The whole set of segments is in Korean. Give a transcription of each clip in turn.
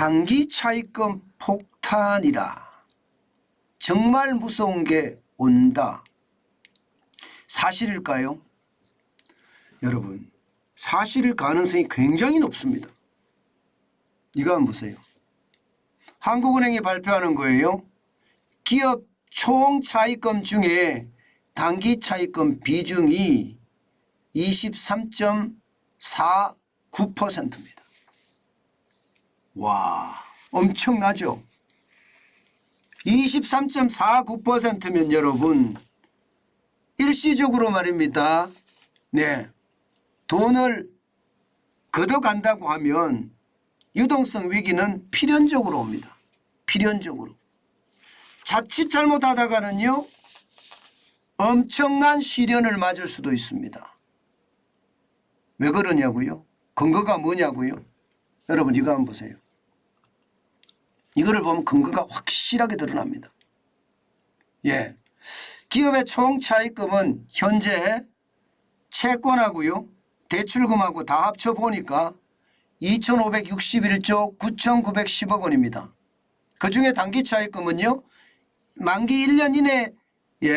단기 차입금 폭탄이라. 정말 무서운 게 온다. 사실일까요? 여러분, 사실일 가능성이 굉장히 높습니다. 이거 한번 보세요. 한국은행이 발표하는 거예요. 기업 총 차입금 중에 단기 차입금 비중이 23.49%입니다. 와, 엄청나죠? 23.49%면 여러분 일시적으로 말입니다. 네, 돈을 걷어간다고 하면 유동성 위기는 필연적으로 옵니다. 필연적으로. 자칫 잘못하다가는요, 엄청난 시련을 맞을 수도 있습니다. 왜 그러냐고요? 근거가 뭐냐고요? 여러분 이거 한번 보세요. 이거를 보면 근거가 확실하게 드러납니다. 예, 기업의 총 차입금은 현재 채권하고요, 대출금하고 다 합쳐 보니까 2,561조 9,910억 원입니다. 그중에 단기 차입금은요, 만기 1년 이내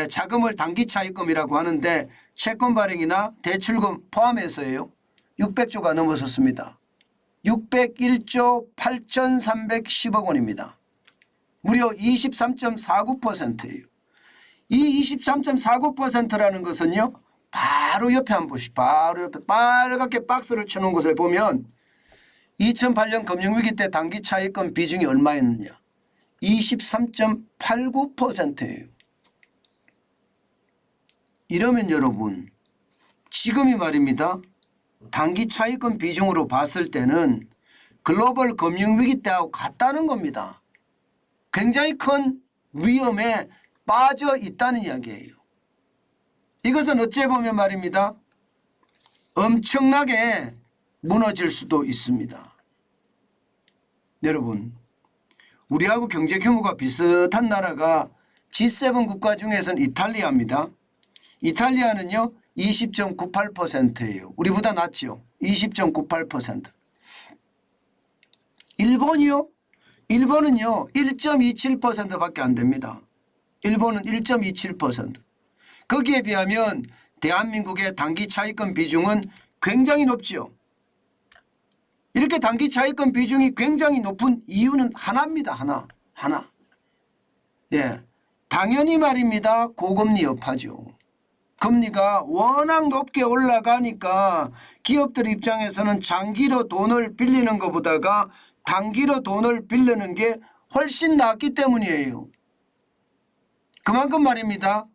자금을 단기 차입금이라고 하는데 채권 발행이나 대출금 포함해서예요. 600조가 넘어섰습니다. 601조 8,310억 원입니다. 무려 23.49%예요. 이 23.49%라는 것은요, 바로 옆에 한번 보시죠. 바로 옆에 빨갛게 박스를 쳐놓은 것을 보면 2008년 금융위기 때 단기 차입금 비중이 얼마였느냐? 23.89%예요. 이러면 여러분, 지금이 말입니다, 단기 차입금 비중으로 봤을 때는 글로벌 금융위기 때하고 같다는 겁니다. 굉장히 큰 위험에 빠져 있다는 이야기예요. 이것은 어찌 보면 말입니다, 엄청나게 무너질 수도 있습니다. 여러분, 우리하고 경제 규모가 비슷한 나라가 G7 국가 중에서는 이탈리아입니다. 이탈리아는요 20.98%예요. 우리보다 낫죠. 20.98%. 일본이요? 일본은요 1.27%밖에 안 됩니다. 일본은 1.27%. 거기에 비하면 대한민국의 단기 차입금 비중은 굉장히 높죠. 이렇게 단기 차입금 비중이 굉장히 높은 이유는 하나입니다. 하나. 예, 당연히 말입니다. 고금리 여파죠. 금리가 워낙 높게 올라가니까 기업들 입장에서는 장기로 돈을 빌리는 것보다가 단기로 돈을 빌리는 게 훨씬 낫기 때문이에요. 그만큼 말입니다,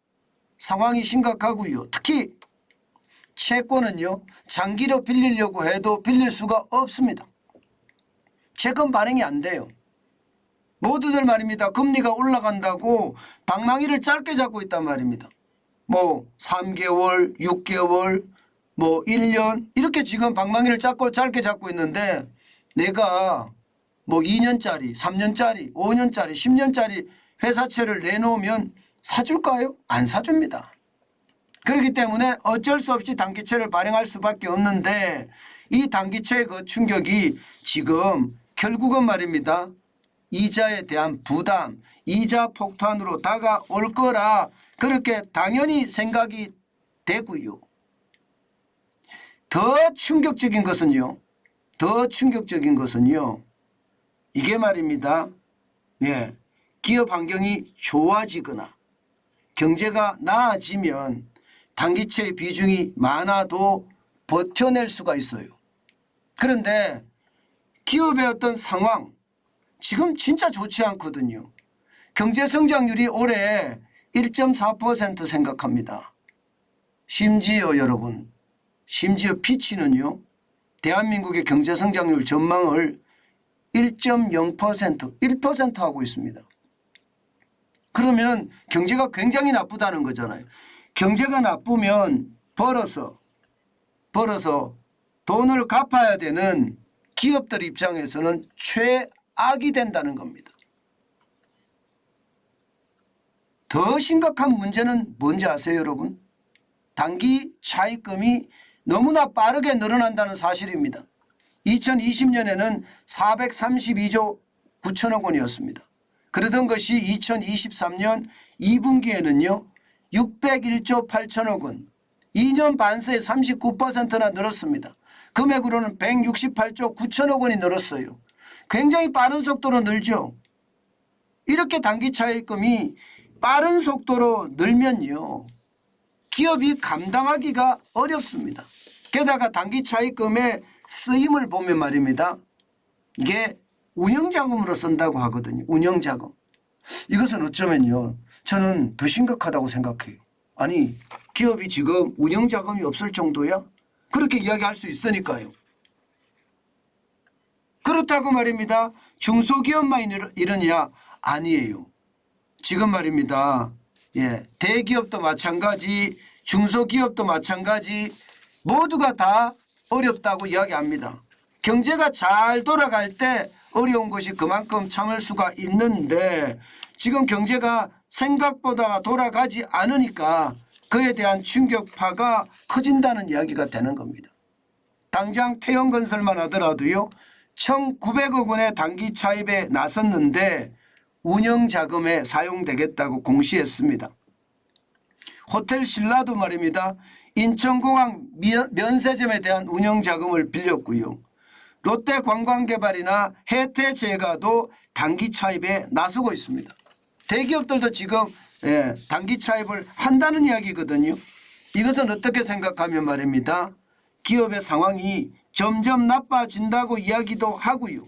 상황이 심각하고요. 특히 채권은요, 장기로 빌리려고 해도 빌릴 수가 없습니다. 채권 발행이 안 돼요. 모두들 말입니다, 금리가 올라간다고 방망이를 짧게 잡고 있단 말입니다. 뭐 3개월, 6개월, 뭐 1년 이렇게 지금 방망이를 짧게 잡고 있는데, 내가 뭐 2년짜리, 3년짜리, 5년짜리, 10년짜리 회사채를 내놓으면 사줄까요? 안 사줍니다. 그렇기 때문에 어쩔 수 없이 단기채를 발행할 수밖에 없는데, 이 단기채의 그 충격이 지금 결국은 말입니다, 이자에 대한 부담, 이자 폭탄으로 다가올 거라 그렇게 당연히 생각이 되고요. 더 충격적인 것은요, 이게 말입니다, 예, 기업 환경이 좋아지거나 경제가 나아지면 단기채의 비중이 많아도 버텨낼 수가 있어요. 그런데 기업의 어떤 상황 지금 진짜 좋지 않거든요. 경제성장률이 올해 1.4% 생각합니다. 심지어 여러분, 피치는요, 대한민국의 경제성장률 전망을 1.0%, 1% 하고 있습니다. 그러면 경제가 굉장히 나쁘다는 거잖아요. 경제가 나쁘면 벌어서 돈을 갚아야 되는 기업들 입장에서는 최악이 된다는 겁니다. 더 심각한 문제는 뭔지 아세요, 여러분? 단기 차입금이 너무나 빠르게 늘어난다는 사실입니다. 2020년에는 432조 9천억 원이었습니다. 그러던 것이 2023년 2분기에는요 601조 8천억 원, 2년 반 사이에 39%나 늘었습니다. 금액으로는 168조 9천억 원이 늘었어요. 굉장히 빠른 속도로 늘죠. 이렇게 단기차입금이 빠른 속도로 늘면요 기업이 감당하기가 어렵습니다. 게다가 단기차입금의 쓰임을 보면 말입니다. 이게 운영자금으로 쓴다고 하거든요. 운영자금. 이것은 어쩌면요 저는 더 심각하다고 생각해요. 아니 기업이 지금 운영자금이 없을 정도야? 그렇게 이야기할 수 있으니까요. 그렇다고 말입니다. 중소기업만 이러냐? 아니에요. 지금 말입니다. 대기업도 마찬가지, 중소기업도 마찬가지, 모두가 다 어렵다고 이야기합니다. 경제가 잘 돌아갈 때 어려운 것이 그만큼 참을 수가 있는데 지금 경제가 생각보다 돌아가지 않으니까 그에 대한 충격파가 커진다는 이야기가 되는 겁니다. 당장 태형건설만 하더라도요 1,900억 원의 단기 차입에 나섰는데 운영자금에 사용되겠다고 공시했습니다. 호텔 신라도 말입니다. 인천공항 면세점에 대한 운영자금을 빌렸고요. 롯데관광개발이나 혜태제가도 단기 차입에 나서고 있습니다. 대기업들도 지금 단기 차입을 한다는 이야기거든요. 이것은 어떻게 생각하면 말입니다. 기업의 상황이 점점 나빠진다고 이야기도 하고요.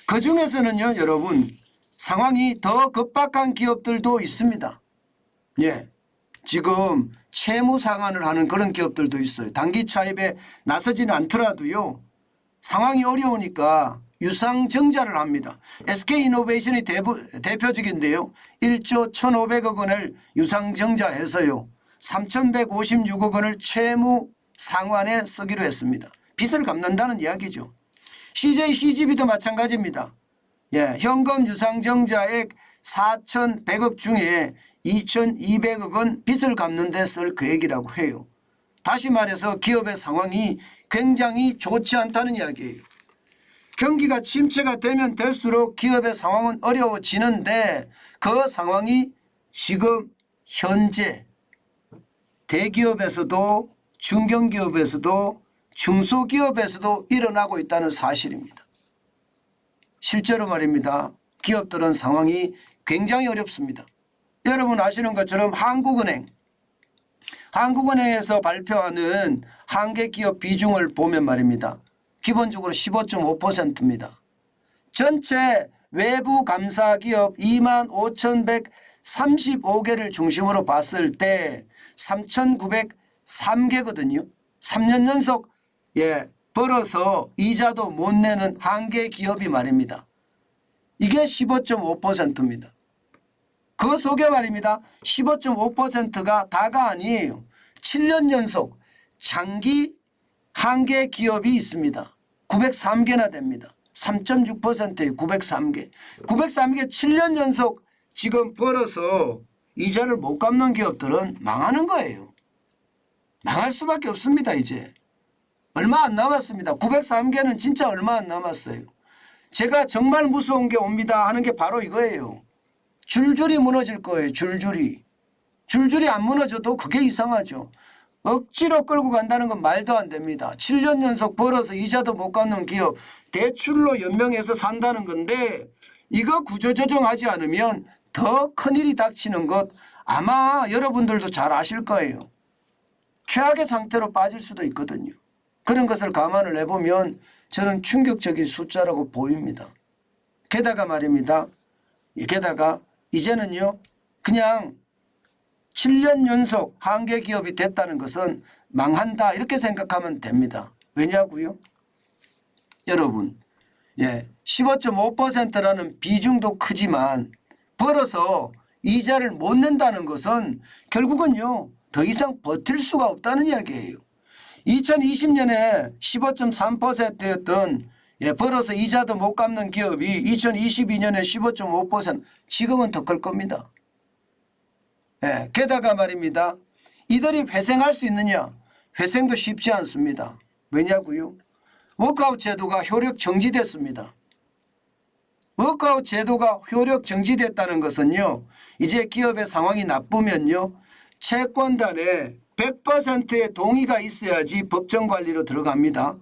그중에서는요 여러분 상황이 더 급박한 기업들도 있습니다. 지금 채무 상환을 하는 그런 기업들도 있어요. 단기 차입에 나서지는 않더라도요 상황이 어려우니까 유상증자를 합니다. SK이노베이션이 대표적인데요. 1조 1,500억 원을 유상증자해서요 3,156억 원을 채무 상환에 쓰기로 했습니다. 빚을 갚는다는 이야기죠. CJ CGV도 마찬가지입니다. 현금 유상증자액 4,100억 중에 2,200억 원 빚을 갚는 데 쓸 계획이라고 해요. 다시 말해서 기업의 상황이 굉장히 좋지 않다는 이야기예요. 경기가 침체가 되면 될수록 기업의 상황은 어려워지는데 그 상황이 지금 현재 대기업에서도 중견기업에서도 중소기업에서도 일어나고 있다는 사실입니다. 실제로 말입니다. 기업들은 상황이 굉장히 어렵습니다. 여러분 아시는 것처럼 한국은행에서 발표하는 한계기업 비중을 보면 말입니다. 기본적으로 15.5%입니다. 전체 외부 감사기업 25,135개를 중심으로 봤을 때 3,903개거든요. 3년 연속 벌어서 이자도 못 내는 한계기업이 말입니다. 이게 15.5%입니다. 그 속에 말입니다. 15.5%가 다가 아니에요. 7년 연속 장기 한계 기업이 있습니다. 903개나 됩니다. 3.6%예요. 903개. 903개 7년 연속 지금 벌어서 이자를 못 갚는 기업들은 망하는 거예요. 망할 수밖에 없습니다. 이제. 얼마 안 남았습니다. 903개는 진짜 얼마 안 남았어요. 제가 정말 무서운 게 옵니다 하는 게 바로 이거예요. 줄줄이 무너질 거예요. 줄줄이. 줄줄이 안 무너져도 그게 이상하죠. 억지로 끌고 간다는 건 말도 안 됩니다. 7년 연속 벌어서 이자도 못 갚는 기업 대출로 연명해서 산다는 건데 이거 구조조정하지 않으면 더 큰일이 닥치는 것 아마 여러분들도 잘 아실 거예요. 최악의 상태로 빠질 수도 있거든요. 그런 것을 감안을 해보면 저는 충격적인 숫자라고 보입니다. 게다가 말입니다. 게다가 이제는요 그냥 7년 연속 한계기업이 됐다는 것은 망한다 이렇게 생각하면 됩니다. 왜냐고요? 여러분 15.5%라는 비중도 크지만 벌어서 이자를 못 낸다는 것은 결국은요 더 이상 버틸 수가 없다는 이야기예요. 2020년에 15.3%였던 벌어서 이자도 못 갚는 기업이 2022년에 15.5% 지금은 더 클 겁니다. 게다가 말입니다. 이들이 회생할 수 있느냐? 회생도 쉽지 않습니다. 왜냐고요? 워크아웃 제도가 효력 정지됐습니다. 워크아웃 제도가 효력 정지됐다는 것은요, 이제 기업의 상황이 나쁘면요, 채권단에 100%의 동의가 있어야지 법정 관리로 들어갑니다.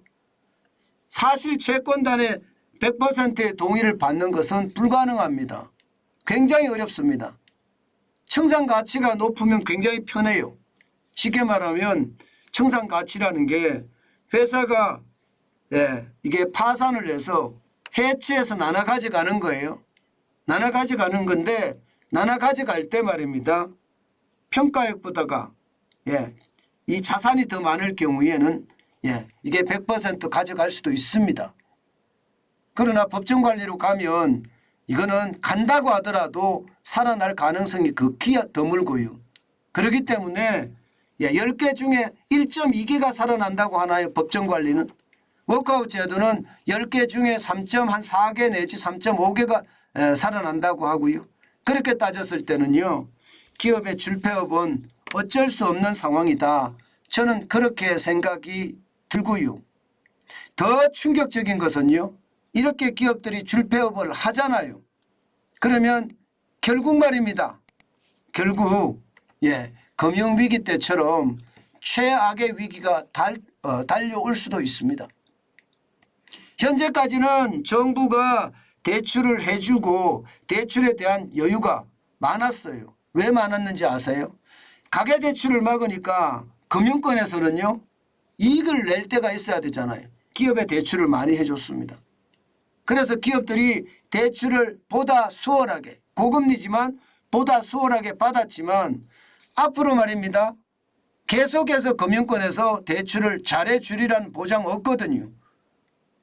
사실 채권단의 100%의 동의를 받는 것은 불가능합니다. 굉장히 어렵습니다. 청산 가치가 높으면 굉장히 편해요. 쉽게 말하면 청산 가치라는 게 회사가 이게 파산을 해서 해체해서 나눠 가져가는 거예요. 나눠 가져가는 건데 나눠 가져갈 때 말입니다. 평가액보다가 이 자산이 더 많을 경우에는 이게 100% 가져갈 수도 있습니다. 그러나 법정관리로 가면 이거는 간다고 하더라도 살아날 가능성이 극히 드물고요. 그렇기 때문에 10개 중에 1.2개가 살아난다고 하나요? 법정관리는. 워크아웃 제도는 10개 중에 3.4개 내지 3.5개가 살아난다고 하고요. 그렇게 따졌을 때는요, 기업의 줄폐업은 어쩔 수 없는 상황이다. 저는 그렇게 생각이 들고요. 더 충격적인 것은요, 이렇게 기업들이 줄폐업을 하잖아요. 그러면 결국 말입니다. 결국 금융위기 때처럼 최악의 위기가 달려올 수도 있습니다. 현재까지는 정부가 대출을 해주고 대출에 대한 여유가 많았어요. 왜 많았는지 아세요? 가계대출을 막으니까 금융권에서는요, 이익을 낼 때가 있어야 되잖아요. 기업에 대출을 많이 해줬습니다. 그래서 기업들이 대출을 보다 수월하게, 고금리지만 보다 수월하게 받았지만 앞으로 말입니다. 계속해서 금융권에서 대출을 잘해주리라는 보장 없거든요.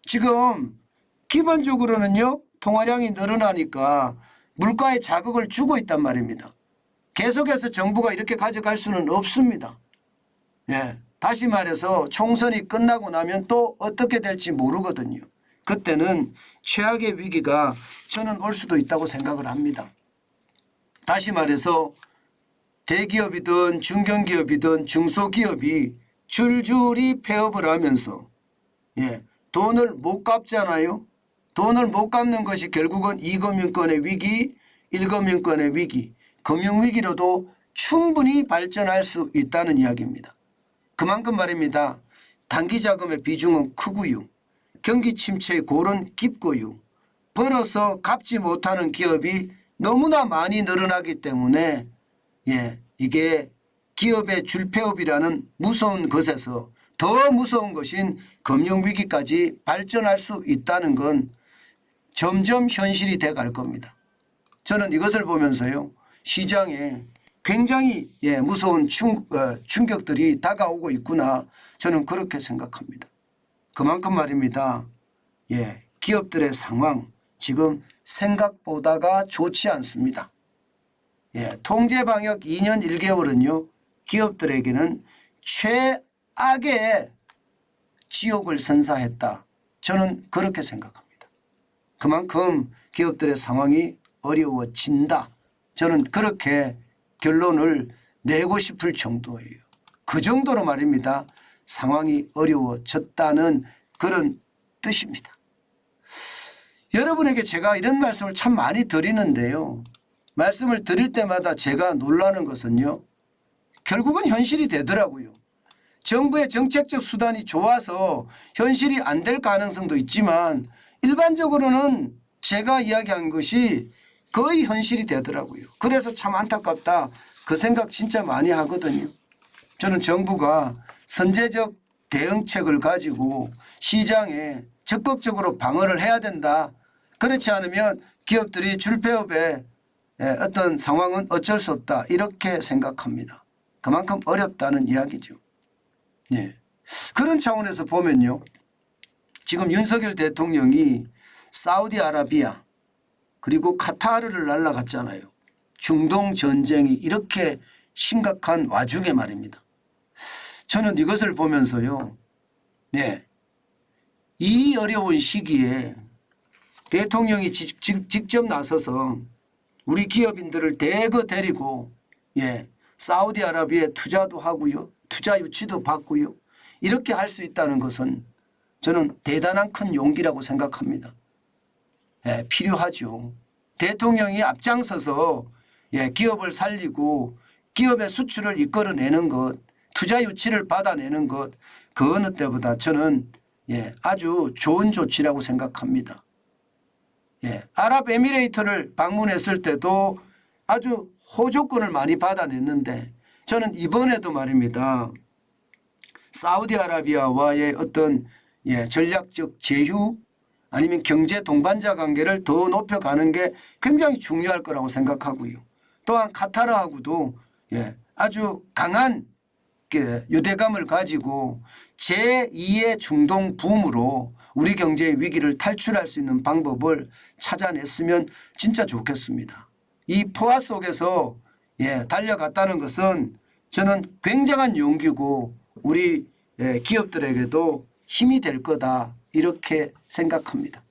지금 기본적으로는요, 통화량이 늘어나니까 물가에 자극을 주고 있단 말입니다. 계속해서 정부가 이렇게 가져갈 수는 없습니다. 다시 말해서 총선이 끝나고 나면 또 어떻게 될지 모르거든요. 그때는 최악의 위기가 저는 올 수도 있다고 생각을 합니다. 다시 말해서 대기업이든 중견기업이든 중소기업이 줄줄이 폐업을 하면서 돈을 못 갚잖아요. 돈을 못 갚는 것이 결국은 2금융권의 위기, 1금융권의 위기, 금융위기로도 충분히 발전할 수 있다는 이야기입니다. 그만큼 말입니다. 단기자금의 비중은 크고요. 경기 침체의 골은 깊고요. 벌어서 갚지 못하는 기업이 너무나 많이 늘어나기 때문에 이게 기업의 줄폐업이라는 무서운 것에서 더 무서운 것인 금융위기까지 발전할 수 있다는 건 점점 현실이 돼 갈 겁니다. 저는 이것을 보면서요, 시장에 굉장히 무서운 충격들이 다가오고 있구나, 저는 그렇게 생각합니다. 그만큼 말입니다. 기업들의 상황 지금 생각보다가 좋지 않습니다. 통제방역 2년 1개월은요 기업들에게는 최악의 지옥을 선사했다. 저는 그렇게 생각합니다. 그만큼 기업들의 상황이 어려워진다. 저는 그렇게 결론을 내고 싶을 정도예요. 그 정도로 말입니다. 상황이 어려워졌다는 그런 뜻입니다. 여러분에게 제가 이런 말씀을 참 많이 드리는데요. 말씀을 드릴 때마다 제가 놀라는 것은요, 결국은 현실이 되더라고요. 정부의 정책적 수단이 좋아서 현실이 안 될 가능성도 있지만 일반적으로는 제가 이야기한 것이 거의 현실이 되더라고요. 그래서 참 안타깝다, 그 생각 진짜 많이 하거든요. 저는 정부가 선제적 대응책을 가지고 시장에 적극적으로 방어를 해야 된다. 그렇지 않으면 기업들이 줄폐업의 어떤 상황은 어쩔 수 없다, 이렇게 생각합니다. 그만큼 어렵다는 이야기죠. 그런 차원에서 보면요, 지금 윤석열 대통령이 사우디아라비아 그리고 카타르를 날아갔잖아요. 중동 전쟁이 이렇게 심각한 와중에 말입니다. 저는 이것을 보면서요, 이 어려운 시기에 대통령이 직접 나서서 우리 기업인들을 대거 데리고 사우디아라비아에 투자도 하고요, 투자 유치도 받고요, 이렇게 할 수 있다는 것은 저는 대단한 큰 용기라고 생각합니다. 예, 필요하죠. 대통령이 앞장서서 기업을 살리고 기업의 수출을 이끌어내는 것, 투자 유치를 받아내는 것, 그 어느 때보다 저는 아주 좋은 조치라고 생각합니다. 아랍에미레이트를 방문했을 때도 아주 호조권을 많이 받아냈는데 저는 이번에도 말입니다. 사우디아라비아와의 어떤 전략적 제휴 아니면 경제 동반자 관계를 더 높여가는 게 굉장히 중요할 거라고 생각하고요. 또한 카타르하고도 아주 강한 유대감을 가지고 제2의 중동 붐으로 우리 경제의 위기를 탈출할 수 있는 방법을 찾아냈으면 진짜 좋겠습니다. 이 포화 속에서 달려갔다는 것은 저는 굉장한 용기고 우리 기업들에게도 힘이 될 거다 이렇게 생각합니다.